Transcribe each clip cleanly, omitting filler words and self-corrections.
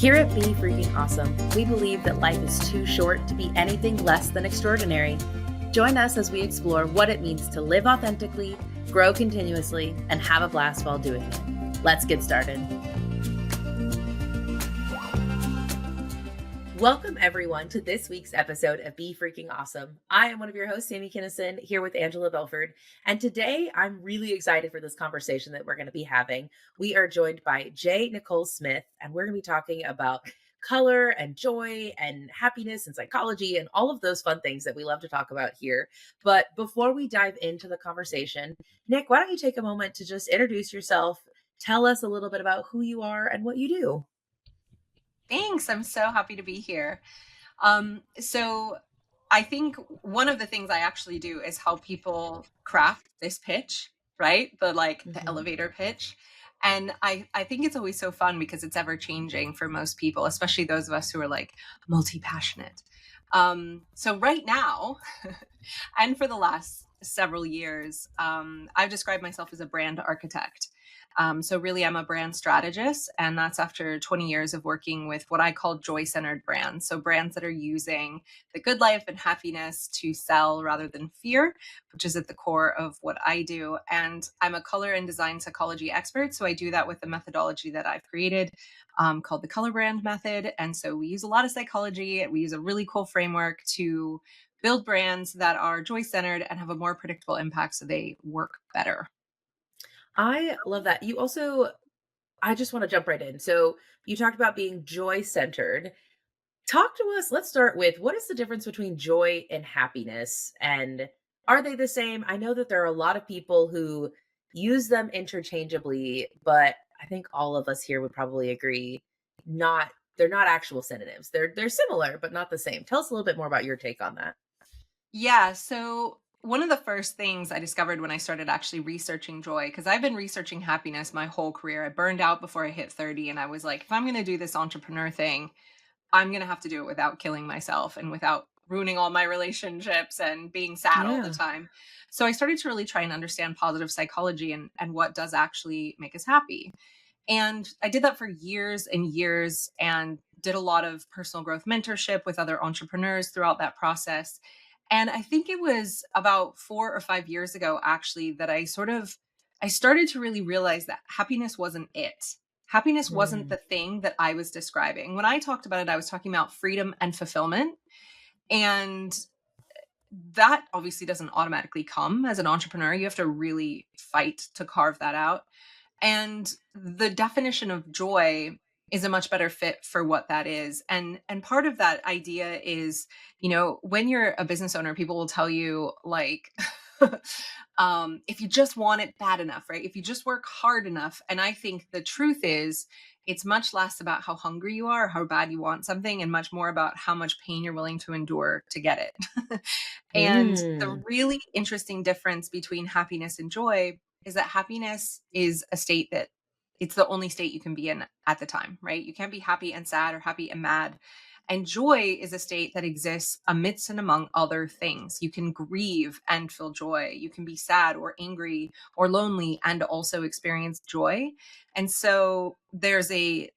Here at Be Freaking Awesome, we believe that life is too short to be anything less than extraordinary. Join us as we explore what it means to live authentically, grow continuously, and have a blast while doing it. Let's get started. Welcome, everyone, to this week's episode of Be Freaking Awesome. I am one of your hosts, Sami Kinnison, here with Angela Belford. And today, I'm really excited for this conversation that we're going to be having. We are joined by J.Nichole Smith, and we're going to be talking about color and joy and happiness and psychology and all of those fun things that we love to talk about here. But before we dive into the conversation, Nick, why don't you take a moment to just introduce yourself, tell us a little bit about who you are and what you do. Thanks. I'm so happy to be here. So I think one of the things I actually do is help people craft this pitch, right? The elevator pitch. And I think it's always so fun because it's ever changing for most people, especially those of us who are like multi-passionate. So right now, and for the last several years, I've described myself as a brand architect. So really, I'm a brand strategist, and that's after 20 years of working with what I call joy-centered brands. So brands that are using the good life and happiness to sell rather than fear, which is at the core of what I do. And I'm a color and design psychology expert. So I do that with the methodology that I've created called the color brand method. And so we use a lot of psychology. We use a really cool framework to build brands that are joy-centered and have a more predictable impact so they work better. I love that. I just want to jump right in. So you talked about being joy centered. Talk to us. Let's start with what is the difference between joy and happiness? And are they the same? I know that there are a lot of people who use them interchangeably, but I think all of us here would probably agree they're not actual synonyms. They're similar, but not the same. Tell us a little bit more about your take on that. Yeah. So one of the first things I discovered when I started actually researching joy, because I've been researching happiness my whole career. I burned out before I hit 30, and I was like, if I'm going to do this entrepreneur thing, I'm going to have to do it without killing myself and without ruining all my relationships and being sad all the Yeah. time. So I started to really try and understand positive psychology and what does actually make us happy. And I did that for years and years and did a lot of personal growth mentorship with other entrepreneurs throughout that process. And I think it was about 4 or 5 years ago, actually, that I started to really realize that happiness wasn't it. Happiness wasn't Mm. the thing that I was describing. When I talked about it, I was talking about freedom and fulfillment. And that obviously doesn't automatically come as an entrepreneur. You have to really fight to carve that out. And the definition of joy is a much better fit for what that is. And part of that idea is, when you're a business owner, people will tell you like if you just want it bad enough, right? If you just work hard enough. And I think the truth is it's much less about how hungry you are, how bad you want something, and much more about how much pain you're willing to endure to get it. And the Mm. really interesting difference between happiness and joy is that happiness is a state that it's the only state you can be in at the time, right? You can't be happy and sad or happy and mad. And joy is a state that exists amidst and among other things. You can grieve and feel joy. You can be sad or angry or lonely and also experience joy. And so there's a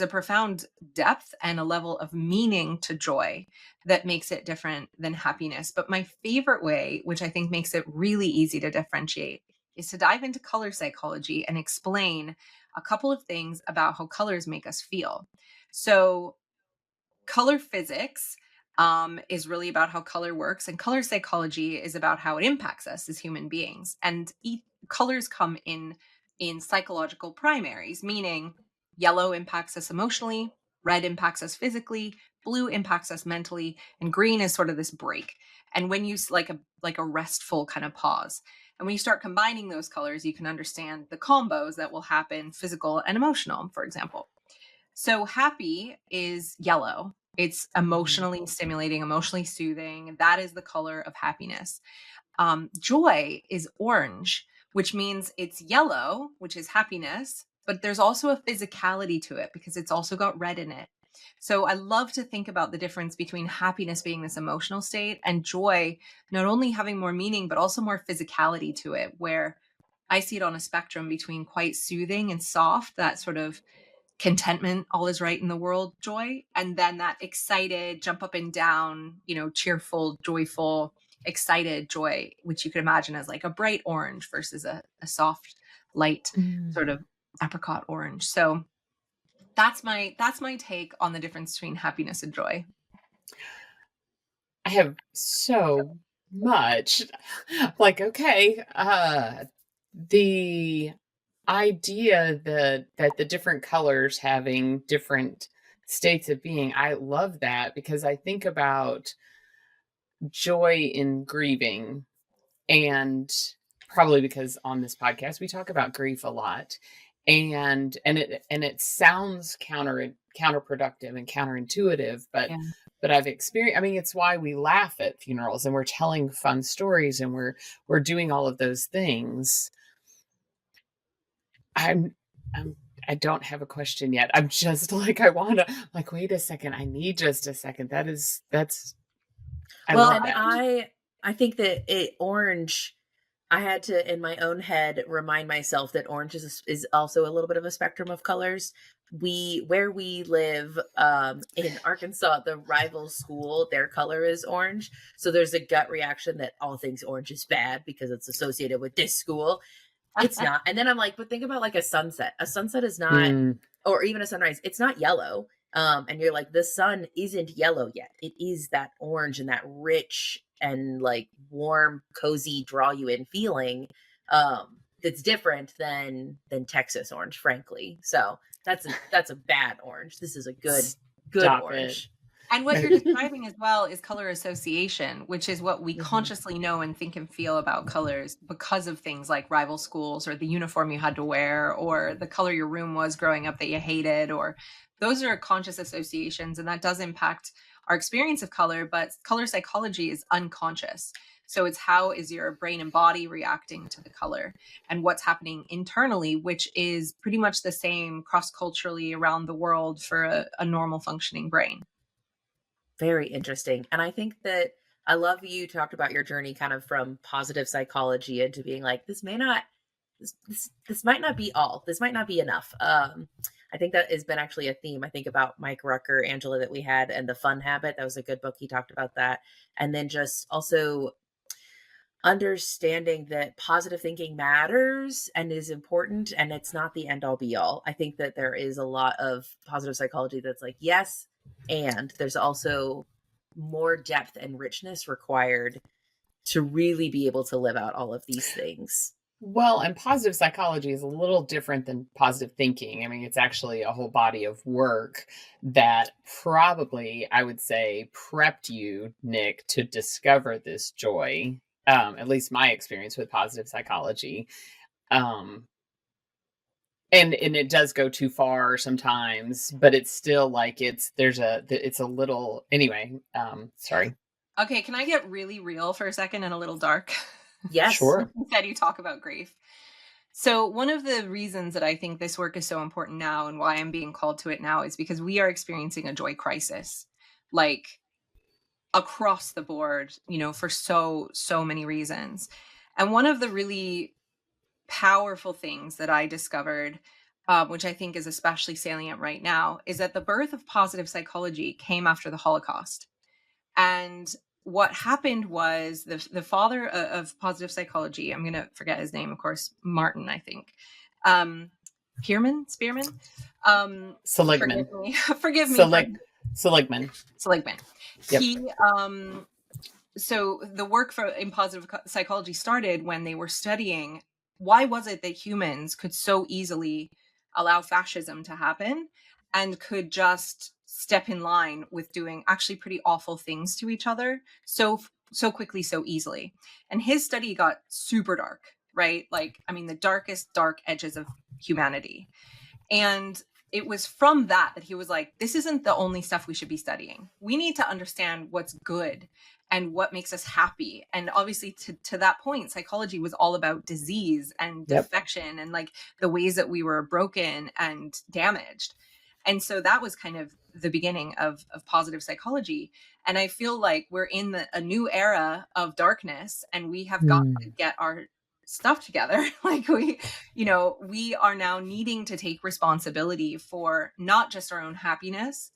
profound depth and a level of meaning to joy that makes it different than happiness. But my favorite way, which I think makes it really easy to differentiate, is to dive into color psychology and explain a couple of things about how colors make us feel. So, color physics is really about how color works, and color psychology is about how it impacts us as human beings. And colors come in psychological primaries, meaning yellow impacts us emotionally, red impacts us physically, blue impacts us mentally, and green is sort of this break. And when you like a restful kind of pause. And when you start combining those colors, you can understand the combos that will happen physical and emotional, for example. So happy is yellow. It's Mhm. emotionally stimulating, emotionally soothing. That is the color of happiness. Joy is orange, which means it's yellow, which is happiness, but there's also a physicality to it because it's also got red in it. So I love to think about the difference between happiness being this emotional state and joy not only having more meaning, but also more physicality to it, where I see it on a spectrum between quite soothing and soft, that sort of contentment, all is right in the world joy, and then that excited, jump up and down, cheerful, joyful, excited joy, which you could imagine as like a bright orange versus a soft, light sort Mm. of apricot orange. So that's my take on the difference between happiness and joy. I have so much. Like, okay, the idea that the different colors having different states of being, I love that because I think about joy in grieving, and probably because on this podcast we talk about grief a lot, and it sounds counterproductive and counterintuitive, but Yeah. I've experienced, I mean, it's why we laugh at funerals and we're telling fun stories and we're doing all of those things. I'm I'm I don't have a question yet. I'm just like, I want to, like, wait a second. I need just a second. That's I Well, love and that. I I think that orange, I had to, in my own head, remind myself that orange is also a little bit of a spectrum of colors. Where we live, in Arkansas, the rival school, their color is orange. So there's a gut reaction that all things orange is bad because it's associated with this school. It's not. And then I'm like, but think about like a sunset. A sunset is not, yeah. Mm. or even a sunrise, it's not yellow. And you're like, the sun isn't yellow yet. It is that orange and that rich and like warm, cozy, draw you in feeling. That's different than Texas orange, frankly. So that's a bad orange. This is a good Yeah. Stop it. Orange. And what you're describing as well is color association, which is what we Mhm. consciously know and think and feel about colors because of things like rival schools or the uniform you had to wear or the color your room was growing up that you hated, or those are conscious associations, and that does impact our experience of color, but color psychology is unconscious. So it's how is your brain and body reacting to the color and what's happening internally, which is pretty much the same cross-culturally around the world for a normal functioning brain. Very interesting. And I think that I love you talked about your journey kind of from positive psychology into being like, this might not be all. This might not be enough. I think that has been actually a theme. I think about Mike Rucker, Angela, that we had, and the fun habit. That was a good book. He talked about that. And then just also understanding that positive thinking matters and is important, and it's not the end all be all. I think that there is a lot of positive psychology that's like, yes, and there's also more depth and richness required to really be able to live out all of these things. Well, and positive psychology is a little different than positive thinking. I mean, it's actually a whole body of work that probably, I would say, prepped you, Nick, to discover this joy. At least my experience with positive psychology. Um, and it does go too far sometimes, but it's still like it's a little anyway. Sorry. Okay, can I get really real for a second and a little dark? Yes. Sure. Instead, you talk about grief. So, one of the reasons that I think this work is so important now and why I'm being called to it now is because we are experiencing a joy crisis, like across the board, for so many reasons. And one of the really powerful things that I discovered, which I think is especially salient right now, is that the birth of positive psychology came after the Holocaust. And what happened was the father of positive psychology, I'm going to forget his name, of course, Martin, I think. Spearman? Seligman. Forgive me. Seligman. Seligman. Yep. He, so the work in positive psychology started when they were studying why was it that humans could so easily allow fascism to happen and could just step in line with doing actually pretty awful things to each other so quickly, so easily. And his study got super dark, right? Like, I mean, the darkest dark edges of humanity. And it was from that he was like, this isn't the only stuff we should be studying. We need to understand what's good and what makes us happy. And obviously to that point, psychology was all about disease and defection and like the ways that we were broken and damaged. And so that was kind of the beginning of positive psychology. And I feel like we're in a new era of darkness, and we have got to get our stuff together. Like we are now needing to take responsibility for not just our own happiness,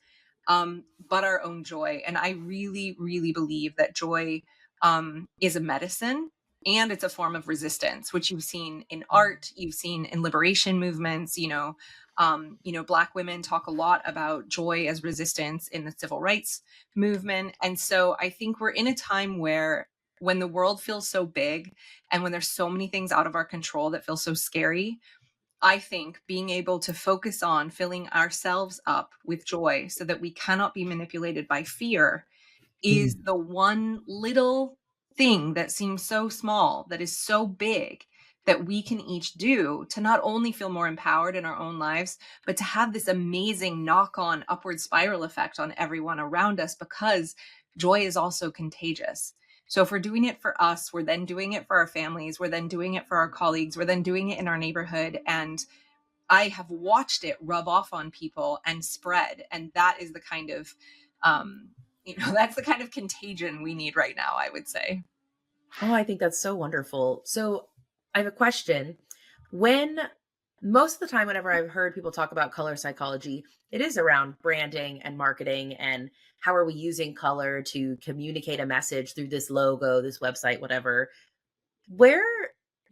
but our own joy. And I really, really believe that joy is a medicine and it's a form of resistance, which you've seen in art, you've seen in liberation movements. Black women talk a lot about joy as resistance in the civil rights movement. And so I think we're in a time where when the world feels so big and when there's so many things out of our control that feel so scary, I think being able to focus on filling ourselves up with joy so that we cannot be manipulated by fear is the one little thing that seems so small, that is so big, that we can each do to not only feel more empowered in our own lives, but to have this amazing knock on upward spiral effect on everyone around us, because joy is also contagious. So if we're doing it for us, we're then doing it for our families, we're then doing it for our colleagues, we're then doing it in our neighborhood. And I have watched it rub off on people and spread. And that is the kind of, that's the kind of contagion we need right now, I would say. Oh, I think that's so wonderful. So, I have a question. When most of the time, whenever I've heard people talk about color psychology, it is around branding and marketing and how are we using color to communicate a message through this logo, this website, whatever. Where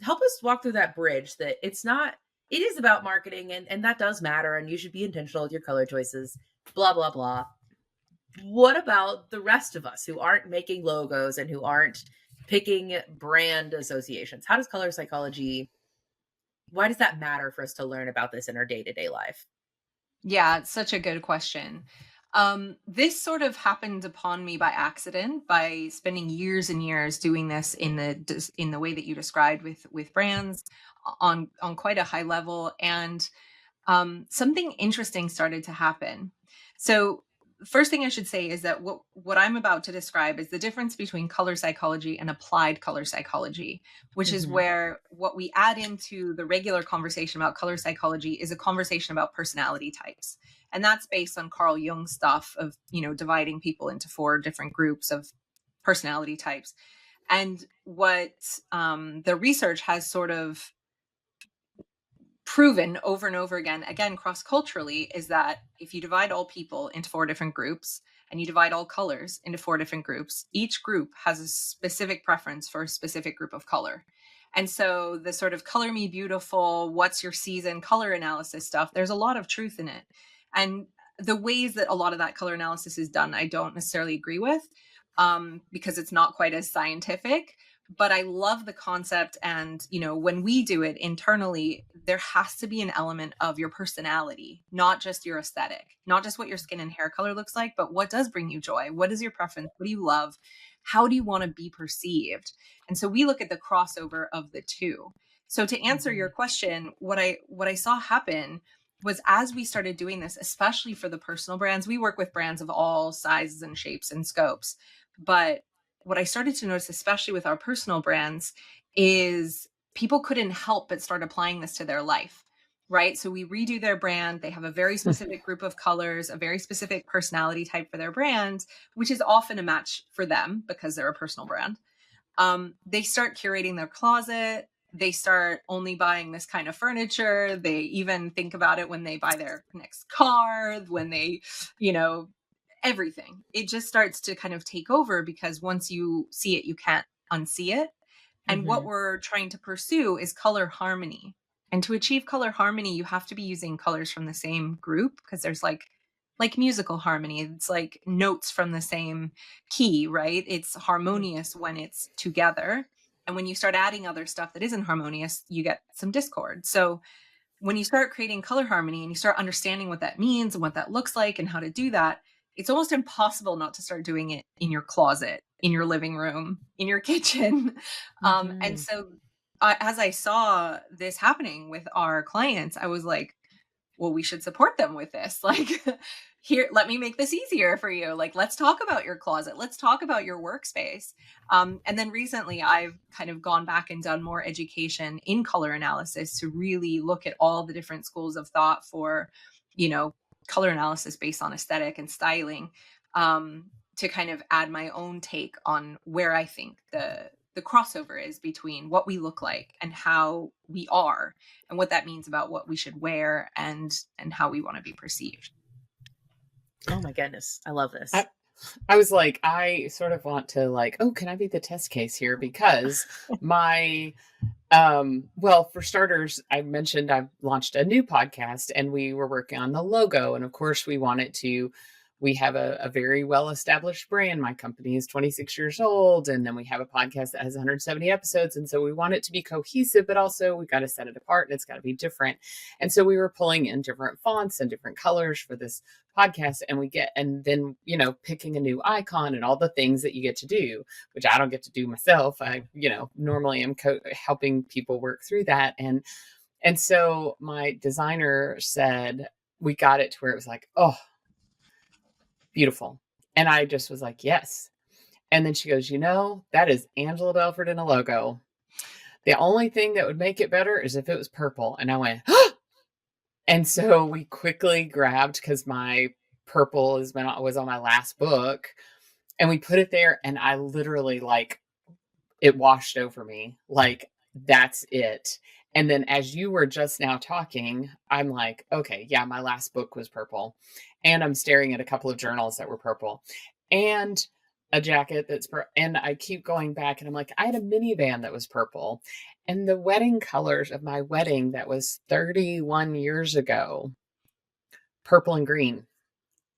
help us walk through that bridge that it's not it is about marketing and that does matter and you should be intentional with your color choices, blah blah blah. What about the rest of us who aren't making logos and who aren't picking brand associations? How does color psychology why does that matter for us to learn about this in our day-to-day life? Yeah, it's such a good question. This sort of happened upon me by accident, by spending years and years doing this in the way that you described with brands on quite a high level. And something interesting started to happen. So, first thing I should say is that what I'm about to describe is the difference between color psychology and applied color psychology, which is Mhm. where what we add into the regular conversation about color psychology is a conversation about personality types. And that's based on Carl Jung's stuff of, dividing people into four different groups of personality types. And what the research has sort of proven over and over again cross culturally, is that if you divide all people into four different groups and you divide all colors into four different groups, each group has a specific preference for a specific group of color. And so the sort of color me beautiful, what's your season color analysis stuff, there's a lot of truth in it. And the ways that a lot of that color analysis is done, I don't necessarily agree with, because it's not quite as scientific, but I love the concept. And, when we do it internally, there has to be an element of your personality, not just your aesthetic, not just what your skin and hair color looks like, but what does bring you joy? What is your preference? What do you love? How do you want to be perceived? And so we look at the crossover of the two. So to answer your Mhm. question, what I saw happen was, as we started doing this, especially for the personal brands, we work with brands of all sizes and shapes and scopes. But what I started to notice, especially with our personal brands, is people couldn't help but start applying this to their life, right? So we redo their brand. They have a very specific group of colors, a very specific personality type for their brand, which is often a match for them because they're a personal brand. They start curating their closet. They start only buying this kind of furniture. They even think about it when they buy their next car, when they, you know, everything. It just starts to kind of take over, because once you see it, you can't unsee it. And what Mhm. we're trying to pursue is color harmony. And to achieve color harmony, you have to be using colors from the same group, because there's like musical harmony. It's like notes from the same key, right? It's Mhm. harmonious when it's together. And when you start adding other stuff that isn't harmonious, you get some discord. So when you start creating color harmony and you start understanding what that means and what that looks like and how to do that, it's almost impossible not to start doing it in your closet, in your living room, in your kitchen. And Mhm. so, as I saw this happening with our clients, I was like, well, we should support them with this. Like, here, let me make this easier for you. Like, let's talk about your closet. Let's talk about your workspace. And then recently, I've kind of gone back and done more education in color analysis to really look at all the different schools of thought for, you know, color analysis based on aesthetic and styling, to kind of add my own take on where I think the crossover is between what we look like and how we are, and what that means about what we should wear and how we want to be perceived. Oh my goodness. I love I, this. I was like, I sort of want to like, oh, can I be the test case here? Because my well, for starters, I mentioned I've launched a new podcast and we were working on the logo. And of course, we have a very well established brand. My company is 26 years old. And then we have a podcast that has 170 episodes. And so we want it to be cohesive, but also we got to set it apart and it's got to be different. And so we were pulling in different fonts and different colors for this podcast. And then, picking a new icon and all the things that you get to do, which I don't get to do myself. I, normally am helping people work through that. And so my designer said, we got it to where it was like, oh, beautiful. And I just was like, yes. And then she goes, that is Angela Belford in a logo. The only thing that would make it better is if it was purple. And I went, oh! And so we quickly grabbed, because my purple was on my last book, and we put it there, and I literally it washed over me. Like, that's it. And then as you were just now talking, I'm like, okay, yeah, my last book was purple. And I'm staring at a couple of journals that were purple and a jacket and I keep going back and I'm like, I had a minivan that was purple, and the wedding colors of my wedding that was 31 years ago, purple and green.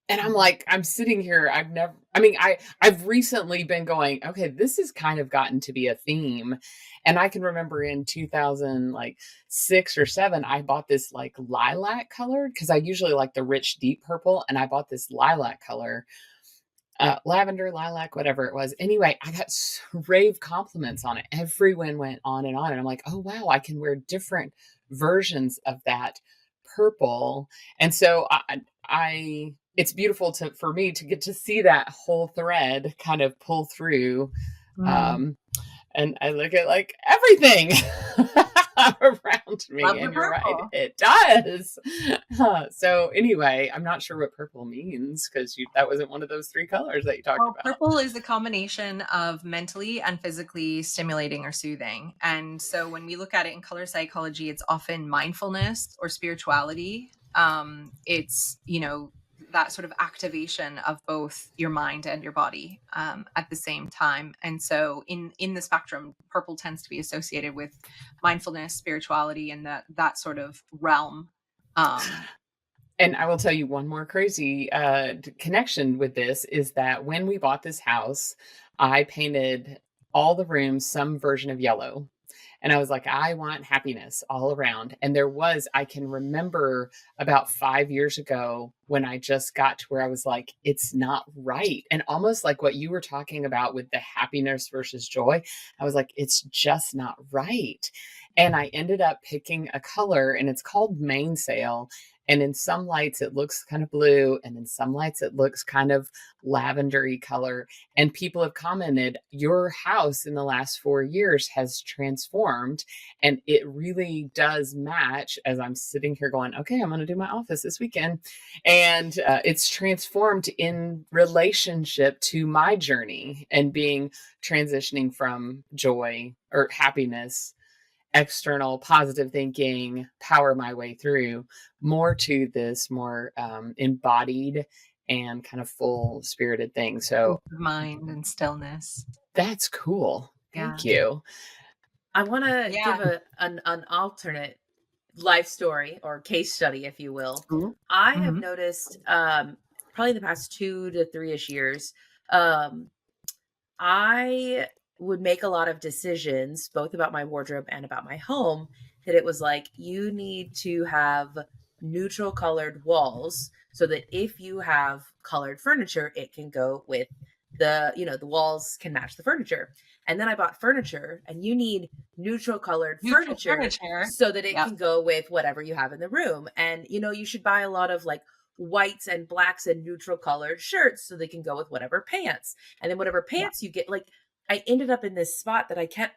And I'm like, I'm sitting here. I've recently been going, okay, this has kind of gotten to be a theme. And I can remember in 2006 or 7, I bought this like lilac colored, because I usually like the rich, deep purple. And I bought this lilac color, lavender, lilac, whatever it was. Anyway, I got rave compliments on it. Everyone went on and on. And I'm like, oh, wow, I can wear different versions of that purple. And so it's beautiful for me to get to see that whole thread kind of pull through. And I look at like everything around me, Love and the you're right, purple. it does. So anyway, I'm not sure what purple means, because that wasn't one of those 3 colors that you talked Well, about. purple is a combination of mentally and physically stimulating or soothing. And so when we look at it in color psychology, it's often mindfulness or spirituality. It's, that sort of activation of both your mind and your body at the same time. And so in the spectrum, purple tends to be associated with mindfulness, spirituality, and that sort of realm. And I will tell you one more crazy connection with this is that when we bought this house, I painted all the rooms some version of yellow. And I was like, I want happiness all around. And I can remember about 5 years ago when I just got to where I was like, it's not right. And almost like what you were talking about with the happiness versus joy, I was like, it's just not right. And I ended up picking a color, and it's called Mainsail. And in some lights, it looks kind of blue. And in some lights, it looks kind of lavendery color. And people have commented, your house in the last 4 years has transformed. And it really does match, as I'm sitting here going, okay, I'm going to do my office this weekend. And it's transformed in relationship to my journey and transitioning from joy or happiness, external positive thinking, power my way through, more to this more embodied and kind of full spirited thing. So Mind and stillness. that's cool. Yeah. Thank you. I want to Yeah. give an alternate life story or case study, if you will. Ooh. I have Mhm. noticed probably the past 2 to 3ish years, I would make a lot of decisions both about my wardrobe and about my home, that it was like, you need to have neutral colored walls so that if you have colored furniture, it can go with the walls can match the furniture. And then I bought furniture, and you need neutral colored Neutral furniture furniture. so that it Yep. can go with whatever you have in the room. And you should buy a lot of like whites and blacks and neutral colored shirts so they can go with whatever pants. And then whatever Yeah. pants you get, like, I ended up in this spot that I kept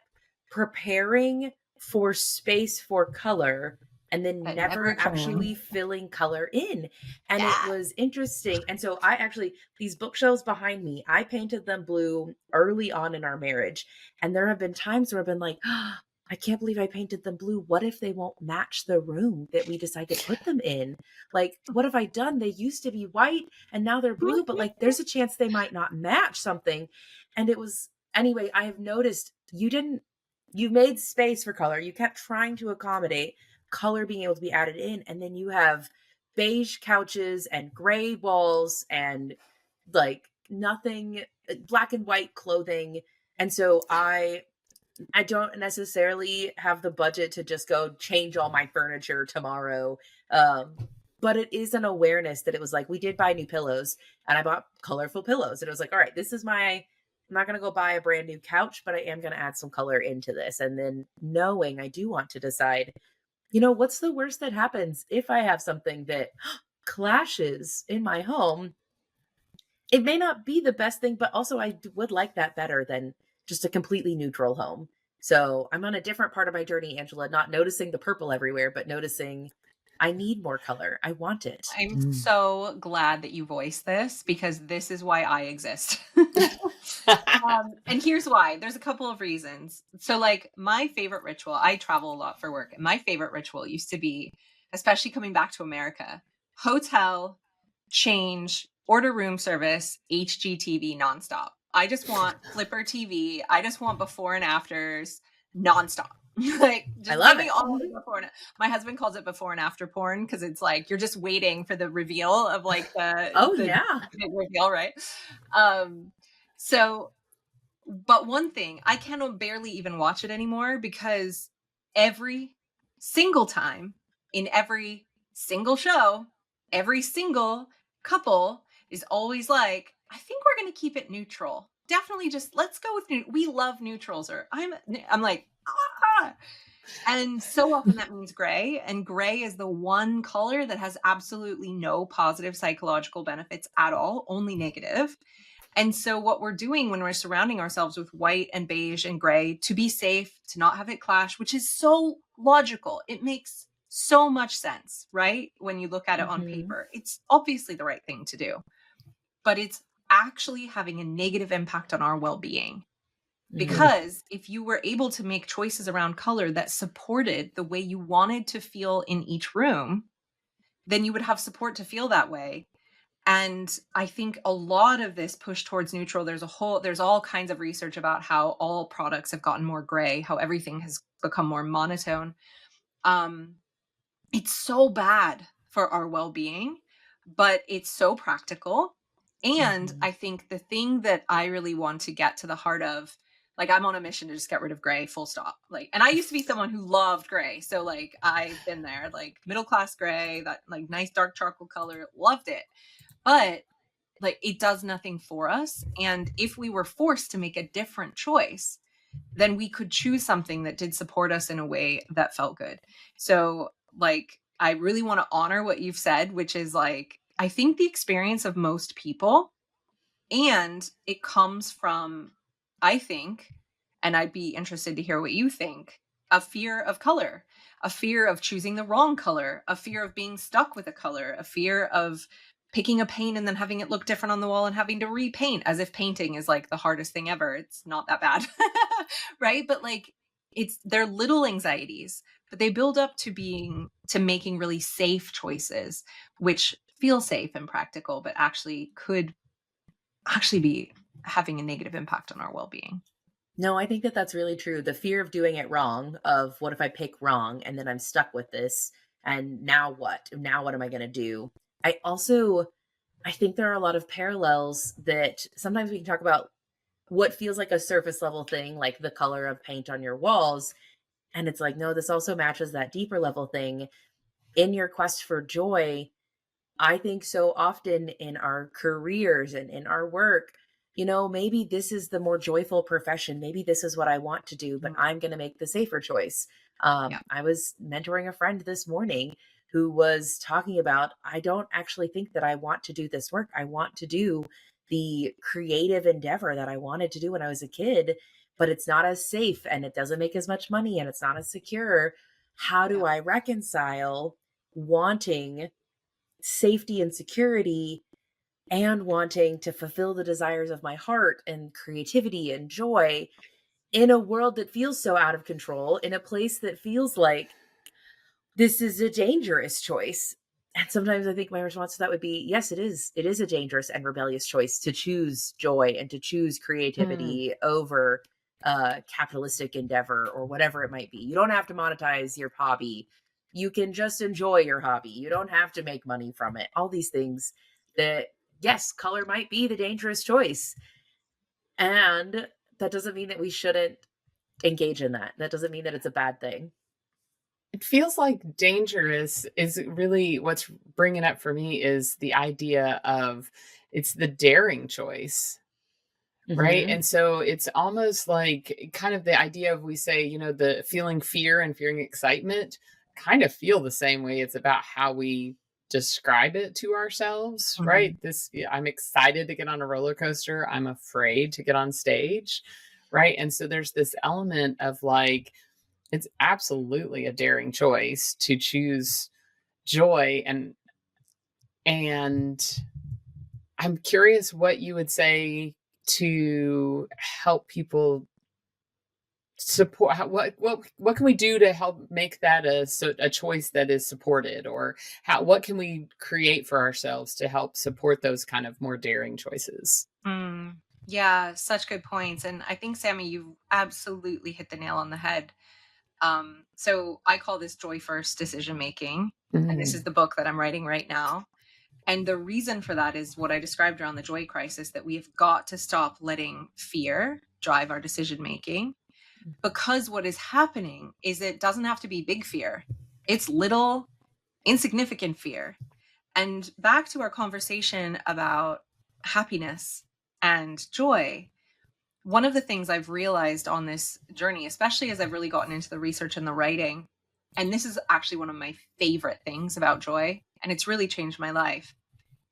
preparing for space for color and then But never never actually clean. filling color in. And it Yeah. was interesting. And so I actually, these bookshelves behind me, I painted them blue early on in our marriage. And there have been times where I've been like, I can't believe I painted them blue. What if they won't match the room that we decide to put them in? Like, what have I done? They used to be white and now they're blue, but like there's a chance they might not match something. And it was, anyway, I have noticed you made space for color. You kept trying to accommodate color being able to be added in. And then you have beige couches and gray walls and like nothing, black and white clothing. And so I don't necessarily have the budget to just go change all my furniture tomorrow. Um, but it is an awareness that it was like, we did buy new pillows and I bought colorful pillows. And it was like, all right, I'm not going to go buy a brand new couch, but I am going to add some color into this. And then knowing I do want to decide, what's the worst that happens if I have something that clashes in my home? It may not be the best thing, but also would like that better than just a completely neutral home. So I'm on a different part of my journey, Angela, not noticing the purple everywhere, but noticing I need more color. I want it. I'm Mm. so glad that you voiced this because this is why I exist. And here's why. There's a couple of reasons. So, like, my favorite ritual, I travel a lot for work. And my favorite ritual used to be, especially coming back to America, hotel, change, order room service, HGTV nonstop. I just want Flipper TV. I just want before and afters nonstop. Like, I just love give me it. all the before and my husband calls it before and after porn because it's like you're just waiting for the reveal of like Oh, the yeah. big reveal, right? Um, so but one thing, I can barely even watch it anymore because every single time in every single show, every single couple is always like, I think we're going to keep it neutral. Definitely just let's go with we love neutrals or I'm like, ah. And so often that means gray, and gray is the one color that has absolutely no positive psychological benefits at all, only negative. And so what we're doing when we're surrounding ourselves with white and beige and gray to be safe, to not have it clash, which is so logical. It makes so much sense, right? When you look at it on Hmm. paper, it's obviously the right thing to do, but it's actually having a negative impact on our well-being. Hmm. Because if you were able to make choices around color that supported the way you wanted to feel in each room, then you would have support to feel that way. And I think a lot of this push towards neutral, there's all kinds of research about how all products have gotten more gray, how everything has become more monotone. Um, it's so bad for our well-being, but it's so practical. And Hmm. I think the thing that I really want to get to the heart of, like, I'm on a mission to just get rid of gray, full stop. Like, and I used to be someone who loved gray. So like I've been there, like middle class gray, that like nice dark charcoal color, loved it. But like it does nothing for us. And if we were forced to make a different choice, then we could choose something that did support us in a way that felt good. So, like, I really want to honor what you've said, which is like, I think the experience of most people, and it comes from, I think, and I'd be interested to hear what you think, a fear of color, a fear of choosing the wrong color, a fear of being stuck with a color, a fear of picking a paint and then having it look different on the wall and having to repaint as if painting is like the hardest thing ever. It's not that bad. Right? But like they're little anxieties, but they build up to making really safe choices, which feel safe and practical, but actually could actually be having a negative impact on our well-being. No, I think that that's really true. The fear of doing it wrong, of what if I pick wrong and then I'm stuck with this and now what? Now what am I going to do? I think there are a lot of parallels that sometimes we can talk about what feels like a surface level thing, like the color of paint on your walls. And it's like, no, this also matches that deeper level thing in your quest for joy. I think so often in our careers and in our work, maybe this is the more joyful profession. Maybe this is what I want to do, but Mm, I'm going to make the safer choice. yeah. I was mentoring a friend this morning who was talking about, I don't actually think that I want to do this work. I want to do the creative endeavor that I wanted to do when I was a kid, but it's not as safe and it doesn't make as much money and it's not as secure. How do Yeah. I reconcile wanting safety and security and wanting to fulfill the desires of my heart and creativity and joy in a world that feels so out of control, in a place that feels like this is a dangerous choice? And sometimes I think my response to that would be, yes, it is. It is a dangerous and rebellious choice to choose joy and to choose Mm. creativity over capitalistic endeavor or whatever it might be. You don't have to monetize your hobby. You can just enjoy your hobby. You don't have to make money from it. All these things that, yes, color might be the dangerous choice. And that doesn't mean that we shouldn't engage in that. That doesn't mean that it's a bad thing. It feels like dangerous is really what's bringing up for me is the idea of it's the daring choice. Right, Hmm. and so it's almost like kind of the idea of we say, the feeling fear and fearing excitement kind of feel the same way. It's about how we describe it to ourselves, right? Mhm. Yeah, I'm excited to get on a roller coaster. I'm afraid to get on stage, right? And so there's this element of like, it's absolutely a daring choice to choose joy and I'm curious what you would say to help people support what can we do to help make that a choice that is supported or what can we create for ourselves to help support those kind of more daring choices? Mm. Yeah, such good points. And I think, Sammy, you've absolutely hit the nail on the head. So I call this joy first decision making. And this is Mm. the book that I'm writing right now. And the reason for that is what I described around the joy crisis, that we've got to stop letting fear drive our decision making. Because what is happening is it doesn't have to be big fear, it's little, insignificant fear. And back to our conversation about happiness and joy, one of the things I've realized on this journey, especially as I've really gotten into the research and the writing, and this is actually one of my favorite things about joy, and it's really changed my life,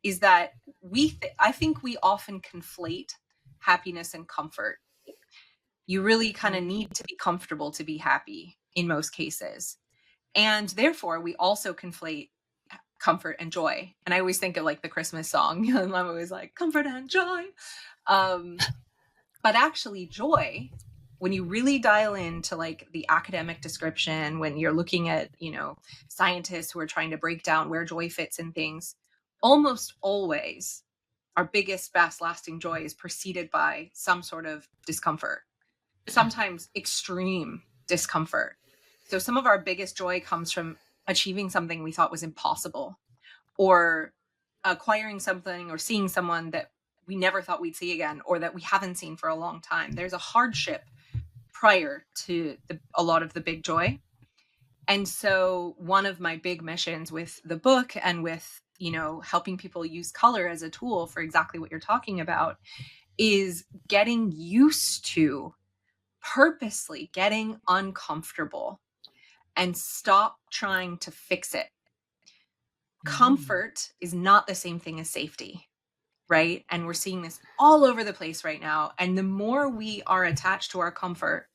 is that I think we often conflate happiness and comfort. You really kind of need to be comfortable to be happy in most cases. And therefore, we also conflate comfort and joy. And I always think of like the Christmas song. And I'm always like, comfort and joy. Um, but actually, joy, when you really dial into like the academic description, when you're looking at, scientists who are trying to break down where joy fits in things, almost always our biggest, best lasting joy is preceded by some sort of discomfort, sometimes extreme discomfort. So some of our biggest joy comes from achieving something we thought was impossible, or acquiring something or seeing someone that we never thought we'd see again or that we haven't seen for a long time. There's a hardship prior to a lot of the big joy. And so one of my big missions with the book and with, helping people use color as a tool for exactly what you're talking about is getting used to purposely getting uncomfortable and stop trying to fix it. Mm. Comfort is not the same thing as safety, right? And we're seeing this all over the place right now. And the more we are attached to our comfort,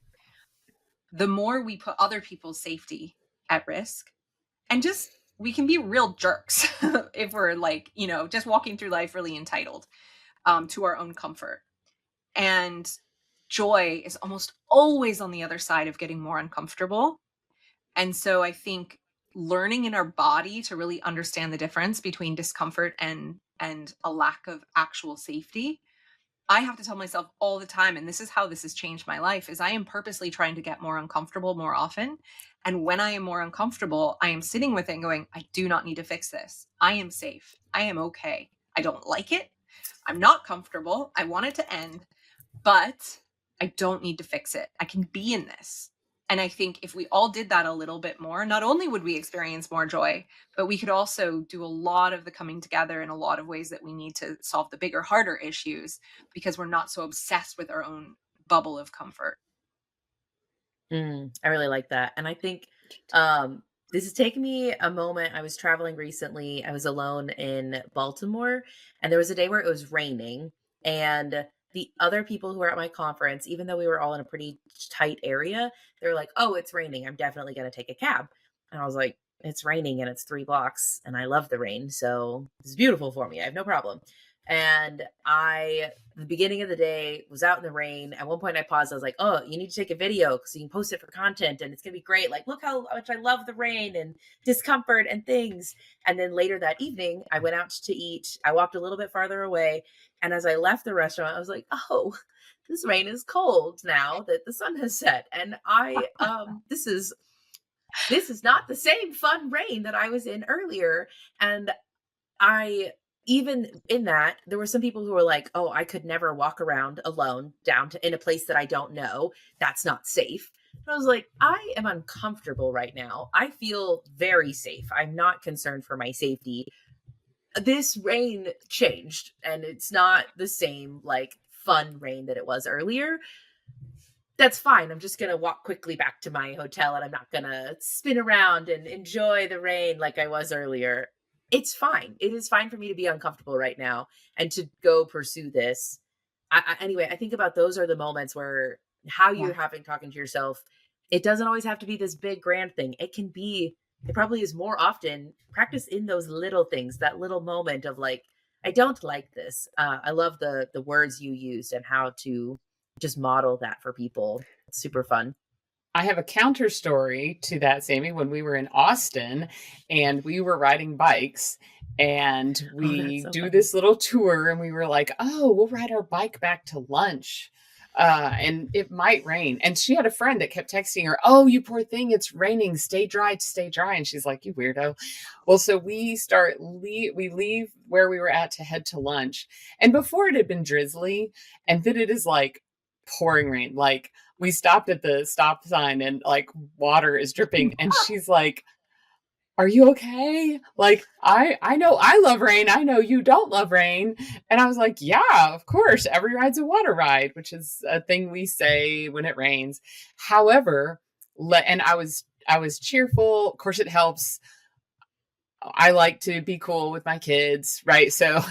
the more we put other people's safety at risk. And just, we can be real jerks if we're like, just walking through life really entitled to our own comfort. And joy is almost always on the other side of getting more uncomfortable. And so I think learning in our body to really understand the difference between discomfort and a lack of actual safety. I have to tell myself all the time, and this is how this has changed my life, is I am purposely trying to get more uncomfortable more often. And when I am more uncomfortable, I am sitting with it and going, I do not need to fix this. I am safe. I am okay. I don't like it. I'm not comfortable. I want it to end, but I don't need to fix it. I can be in this. And I think if we all did that a little bit more, not only would we experience more joy, but we could also do a lot of the coming together in a lot of ways that we need to solve the bigger, harder issues because we're not so obsessed with our own bubble of comfort. I really like that. And I think um this has taken me a moment. I was traveling recently. I was alone in Baltimore, and there was a day where it was raining, and the other people who were at my conference, even though we were all in a pretty tight area, they were like, "Oh, it's raining. I'm definitely going to take a cab." And I was like, it's raining and it's 3 blocks and I love the rain. So it's beautiful for me. I have no problem. And the beginning of the day, was out in the rain. At one point, I paused. I was like, oh, you need to take a video because you can post it for content and it's going to be great. Like, look how much I love the rain and discomfort and things. And then later that evening, I went out to eat. I walked a little bit farther away. And as I left the restaurant, I was like, oh, this rain is cold now that the sun has set. And this is not the same fun rain that I was in earlier. And I even in that, there were some people who were like, "Oh, I could never walk around alone down to in a place that I don't know. That's not safe." And I was like, "I am uncomfortable right now. I feel very safe. I'm not concerned for my safety. This rain changed and it's not the same like fun rain that it was earlier. That's fine. I'm just going to walk quickly back to my hotel and I'm not going to spin around and enjoy the rain like I was earlier. It's fine. It is fine for me to be uncomfortable right now and to go pursue this. Anyway, I think about those are the moments where how you're Yeah. having talking to yourself, it doesn't always have to be this big grand thing. It probably is more often practice in those little things, that little moment of like, I don't like this. I love the words you used and how to just model that for people. It's super fun. I have a counter story to that, Sammy, when we were in Austin and we were riding bikes and Oh, that's we so do funny. this little tour and we were like, oh, we'll ride our bike back to lunch. And it might rain. And she had a friend that kept texting her, oh, you poor thing, it's raining. Stay dry, stay dry. And she's like, you weirdo. Well, so we leave where we were at to head to lunch. And before it had been drizzly, and then it is like pouring rain. Like we stopped at the stop sign and like water is dripping. And she's like, are you okay? Like, I know I love rain. I know you don't love rain. And I was like, yeah, of course. Every ride's a water ride, which is a thing we say when it rains. However, and I was cheerful. Of course, it helps. I like to be cool with my kids, right? So,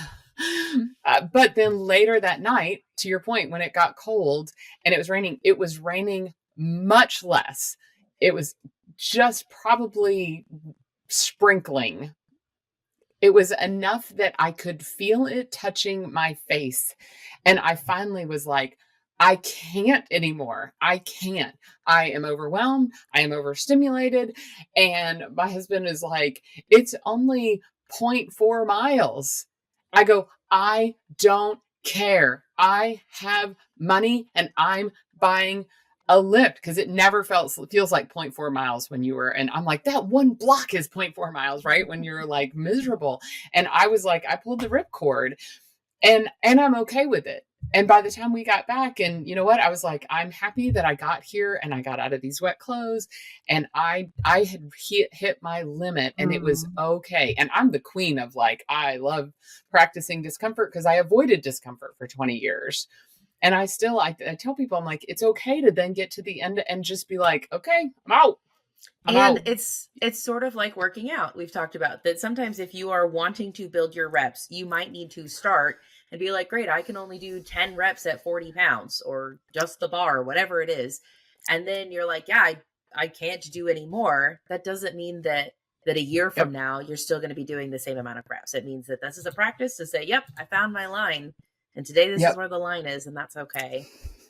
but then later that night, to your point, when it got cold and it was raining much less. It was just probably sprinkling. It was enough that I could feel it touching my face. And I finally was like, I can't anymore. I can't. I am overwhelmed. I am overstimulated. And my husband is like, it's only zero point 0.4 miles. I go, I don't care. I have money and I'm buying a lift because it never feels like zero point 0.4 miles when you were, and I'm like, that one block is 0.4 miles, right? When you're like miserable. And I was like, I pulled the ripcord and I'm okay with it. And by the time we got back, and you know what, I was like, I'm happy that I got here and I got out of these wet clothes and I had hit my limit and it was okay. And I'm the queen of like, I love practicing discomfort because I avoided discomfort for 20 years. And I tell people, I'm like, it's okay to then get to the end and just be like, okay, I'm out. I'm And out. it's sort of like working out. We've talked about that sometimes if you are wanting to build your reps, you might need to start and be like, great, I can only do 10 reps at 40 pounds or just the bar, whatever it is. And then you're like, yeah, I can't do any more. That doesn't mean that a year from Yep. now you're still going to be doing the same amount of reps. It means that this is a practice to say, yep, I found my line. And today this is Yep. where the line is, and that's okay.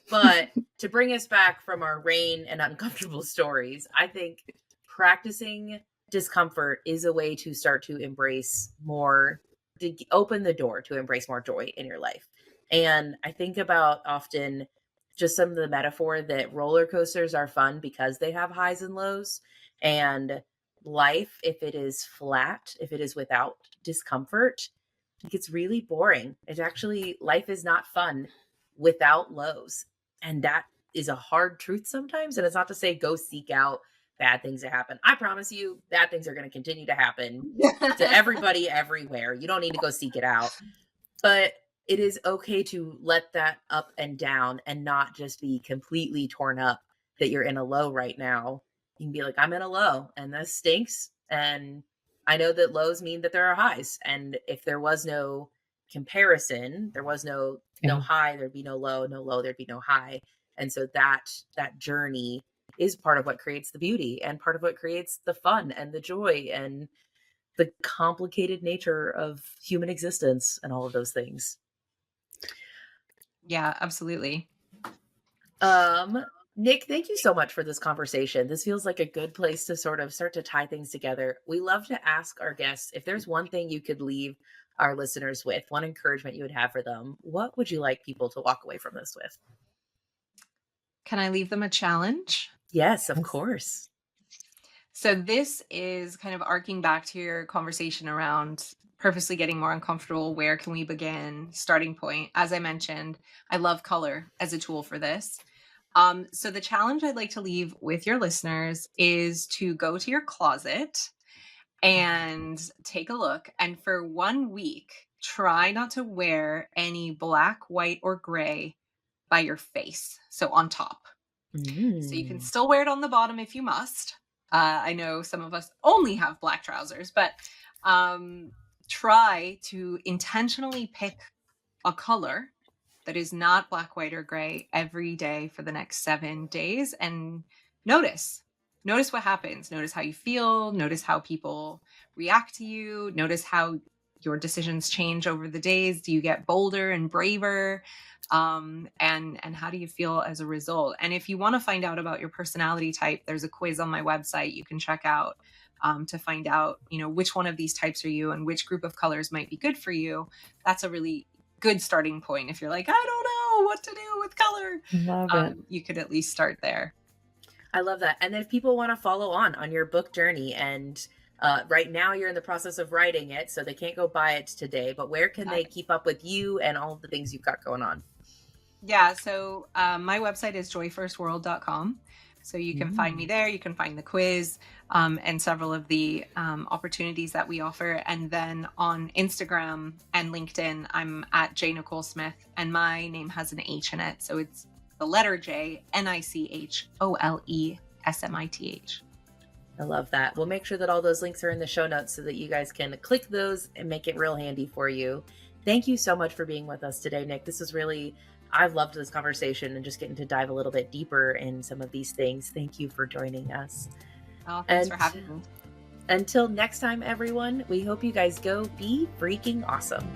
But to bring us back from our rain and uncomfortable stories, I think practicing discomfort is a way to start to embrace more, to open the door to embrace more joy in your life. And I think about often just some of the metaphor that roller coasters are fun because they have highs and lows. And life, if it is flat, if it is without discomfort, it gets really boring. Life is not fun without lows. And that is a hard truth sometimes. And it's not to say go seek out bad things to happen. I promise you, bad things are going to continue to happen to everybody everywhere. You don't need to go seek it out. But it is okay to let that up and down and not just be completely torn up that you're in a low right now. You can be like, I'm in a low and this stinks. And I know that lows mean that there are highs. And if there was no comparison, there was no Yeah. high, there'd be no low, there'd be no high. And so that journey is part of what creates the beauty and part of what creates the fun and the joy and the complicated nature of human existence and all of those things. Yeah, absolutely. Nick, thank you so much for this conversation. This feels like a good place to sort of start to tie things together. We love to ask our guests if there's one thing you could leave our listeners with, one encouragement you would have for them. What would you like people to walk away from this with? Can I leave them a challenge? Yes, of course. So this is kind of arcing back to your conversation around purposely getting more uncomfortable. Where can we begin? Starting point. As I mentioned, I love color as a tool for this. So the challenge I'd like to leave with your listeners is to go to your closet and take a look. And for 1 week, try not to wear any black, white, or gray by your face. So on top. So you can still wear it on the bottom if you must. I know some of us only have black trousers, but try to intentionally pick a color that is not black, white, or gray every day for the next 7 days and notice. Notice what happens. Notice how you feel. Notice how people react to you. Notice how your decisions change over the days. Do you get bolder and braver? And how do you feel as a result? And if you want to find out about your personality type, there's a quiz on my website you can check out to find out, which one of these types are you and which group of colors might be good for you. That's a really good starting point. If you're like, I don't know what to do with color, Love it. you could at least start there. I love that. And if people want to follow on your book journey, and right now you're in the process of writing it, so they can't go buy it today, but where can they keep up with you and all of the things you've got going on? Yeah, so my website is joyfirstworld.com. So you can find me there. You can find the quiz and several of the opportunities that we offer. And then on Instagram and LinkedIn, I'm at J.Nichole Smith, and my name has an H in it. So it's the letter J, Nichole Smith. I love that. We'll make sure that all those links are in the show notes so that you guys can click those and make it real handy for you. Thank you so much for being with us today, Nick. This is really, I've loved this conversation and just getting to dive a little bit deeper in some of these things. Thank you for joining us. Oh, thanks for having me. Until next time, everyone, we hope you guys go be freaking awesome.